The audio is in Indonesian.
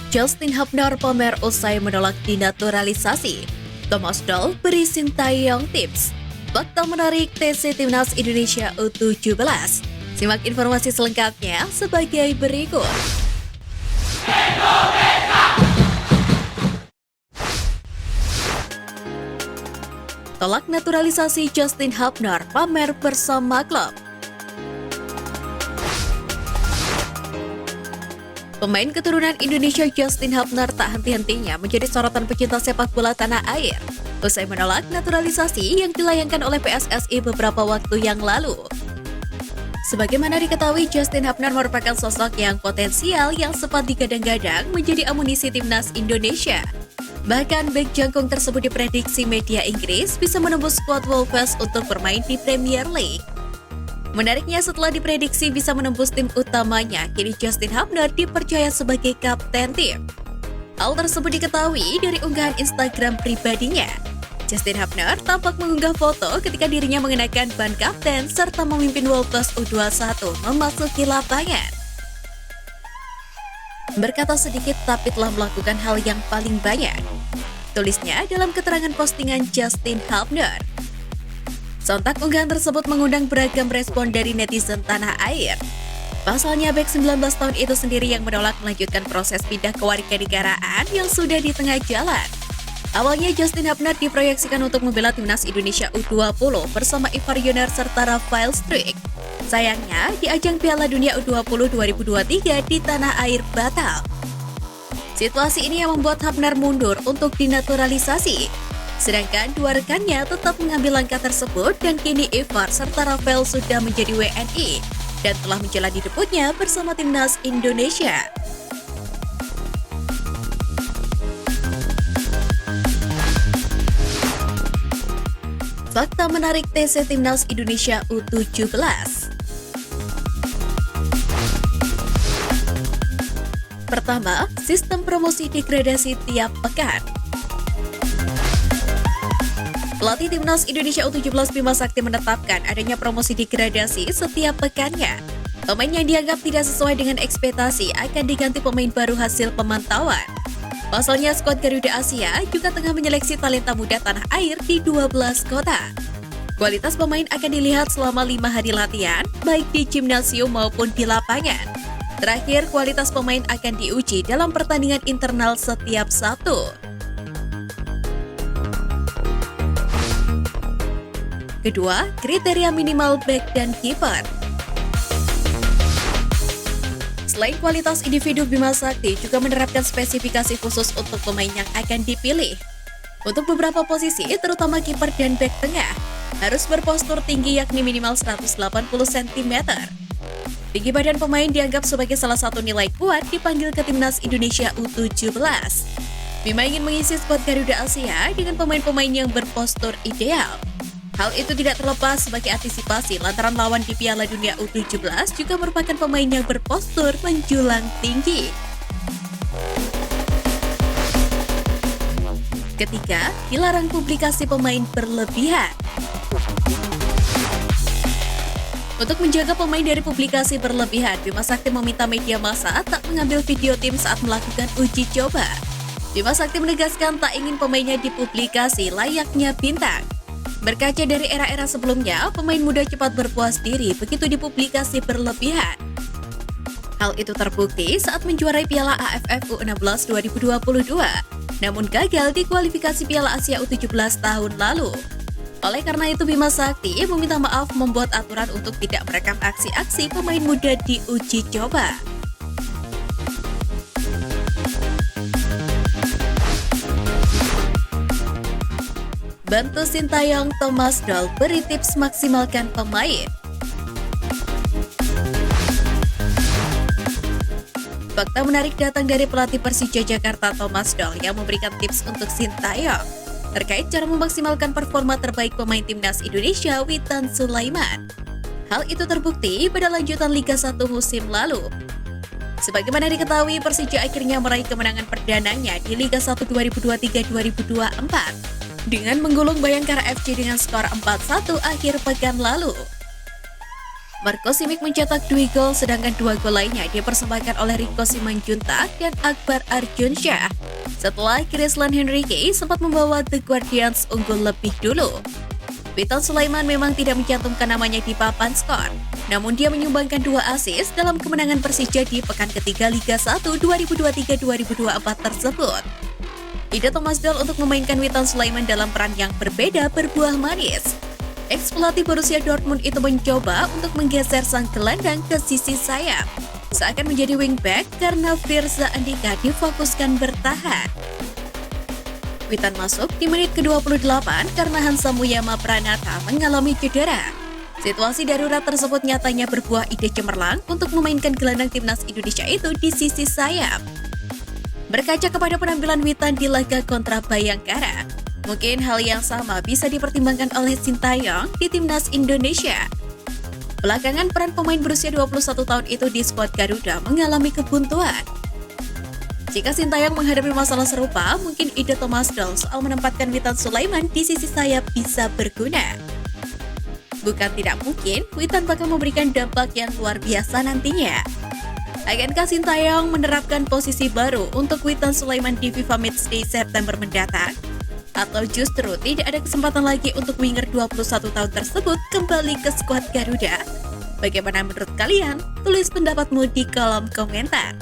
Justin Hubner pamer usai menolak dinaturalisasi. Thomas Doll beri Sintayong tips. Fakta menarik TC Timnas Indonesia U17. Simak informasi selengkapnya sebagai berikut. Tolak naturalisasi Justin Hubner pamer bersama klub. Pemain keturunan Indonesia Justin Hubner tak henti-hentinya menjadi sorotan pecinta sepak bola tanah air usai menolak naturalisasi yang dilayangkan oleh PSSI beberapa waktu yang lalu. Sebagaimana diketahui, Justin Hubner merupakan sosok yang potensial yang sempat digadang-gadang menjadi amunisi timnas Indonesia. Bahkan bek jangkung tersebut diprediksi media Inggris bisa menembus skuad Wolves untuk bermain di Premier League. Menariknya, setelah diprediksi bisa menembus tim utamanya, kini Justin Hubner dipercaya sebagai kapten tim. Hal tersebut diketahui dari unggahan Instagram pribadinya. Justin Hubner tampak mengunggah foto ketika dirinya mengenakan ban kapten serta memimpin Wolves U21 memasuki lapangan. Berkata sedikit tapi telah melakukan hal yang paling banyak, tulisnya dalam keterangan postingan Justin Hubner. Sontak unggahan tersebut mengundang beragam respon dari netizen tanah air. Pasalnya, bek 19 tahun itu sendiri yang menolak melanjutkan proses pindah kewarganegaraan yang sudah di tengah jalan. Awalnya Justin Hubner diproyeksikan untuk membela timnas Indonesia U20 bersama Ivar Yunar serta Rafael Struijk. Sayangnya, di ajang Piala Dunia U20 2023 di tanah air batal. Situasi ini yang membuat Hubner mundur untuk dinaturalisasi. Sedangkan dua rekannya tetap mengambil langkah tersebut dan kini Ivar serta Rafael sudah menjadi WNI dan telah menjalani debutnya bersama timnas Indonesia. Fakta menarik TC Timnas Indonesia U17. Pertama, sistem promosi degradasi tiap pekan. Pelatih Timnas Indonesia U17 Bima Sakti menetapkan adanya promosi degradasi setiap pekannya. Pemain yang dianggap tidak sesuai dengan ekspektasi akan diganti pemain baru hasil pemantauan. Pasalnya, skuad Garuda Asia juga tengah menyeleksi talenta muda tanah air di 12 kota. Kualitas pemain akan dilihat selama 5 hari latihan, baik di gimnasium maupun di lapangan. Terakhir, kualitas pemain akan diuji dalam pertandingan internal setiap Sabtu. Kedua, kriteria minimal bek dan kiper. Selain kualitas individu, Bima Sakti juga menerapkan spesifikasi khusus untuk pemain yang akan dipilih. Untuk beberapa posisi, terutama kiper dan bek tengah, harus berpostur tinggi yakni minimal 180 cm. Tinggi badan pemain dianggap sebagai salah satu nilai kuat dipanggil ke Timnas Indonesia U17. Bima ingin mengisi skuad Garuda Asia dengan pemain-pemain yang berpostur ideal. Hal itu tidak terlepas sebagai antisipasi lantaran lawan di Piala Dunia U17 juga merupakan pemain yang berpostur menjulang tinggi. Ketiga, dilarang publikasi pemain berlebihan. Untuk menjaga pemain dari publikasi berlebihan, Bima Sakti meminta media massa tak mengambil video tim saat melakukan uji coba. Bima Sakti menegaskan tak ingin pemainnya dipublikasi layaknya bintang. Berkaca dari era-era sebelumnya, pemain muda cepat berpuas diri begitu dipublikasi berlebihan. Hal itu terbukti saat menjuarai Piala AFF U16 2022, namun gagal di kualifikasi Piala Asia U17 tahun lalu. Oleh karena itu, Bima Sakti meminta maaf membuat aturan untuk tidak merekam aksi-aksi pemain muda di uji coba. Bantu Sintayong, Thomas Doll beri tips maksimalkan pemain. Fakta menarik datang dari pelatih Persija Jakarta Thomas Doll yang memberikan tips untuk Sintayong terkait cara memaksimalkan performa terbaik pemain timnas Indonesia Witan Sulaiman. Hal itu terbukti pada lanjutan Liga 1 musim lalu. Sebagaimana diketahui, Persija akhirnya meraih kemenangan perdananya di Liga 1 2023-2024. Dengan menggulung Bayangkara FC dengan skor 4-1 akhir pekan lalu. Marco Simic mencetak 2 gol, sedangkan 2 gol lainnya dipersembahkan oleh Rico Simanjuntak dan Akbar Ardiansyah. Setelah Christian Henrique sempat membawa The Guardians unggul lebih dulu. Witan Sulaiman memang tidak mencantumkan namanya di papan skor, namun dia menyumbangkan 2 assist dalam kemenangan Persija di pekan ketiga Liga 1 2023-2024 tersebut. Ide Thomas Doll untuk memainkan Witan Sulaiman dalam peran yang berbeda berbuah manis. Ex-pelatih Borussia Dortmund itu mencoba untuk menggeser sang gelandang ke sisi sayap, seakan menjadi wingback karena Firza Andika difokuskan bertahan. Witan masuk di menit ke-28 karena Hansa Muyama Pranata mengalami cedera. Situasi darurat tersebut nyatanya berbuah ide cemerlang untuk memainkan gelandang timnas Indonesia itu di sisi sayap. Berkaca kepada penampilan Witan di laga kontra Bayangkara, mungkin hal yang sama bisa dipertimbangkan oleh Sintayong di timnas Indonesia. Belakangan peran pemain berusia 21 tahun itu di skuad Garuda mengalami kebuntuan. Jika Sintayong menghadapi masalah serupa, mungkin ide Thomas Doll soal menempatkan Witan Sulaiman di sisi sayap bisa berguna. Bukan tidak mungkin, Witan bakal memberikan dampak yang luar biasa nantinya. Akankah Sintayong menerapkan posisi baru untuk Witan Sulaiman di FIFA Matchday September mendatang? Atau justru tidak ada kesempatan lagi untuk winger 21 tahun tersebut kembali ke skuad Garuda? Bagaimana menurut kalian? Tulis pendapatmu di kolom komentar.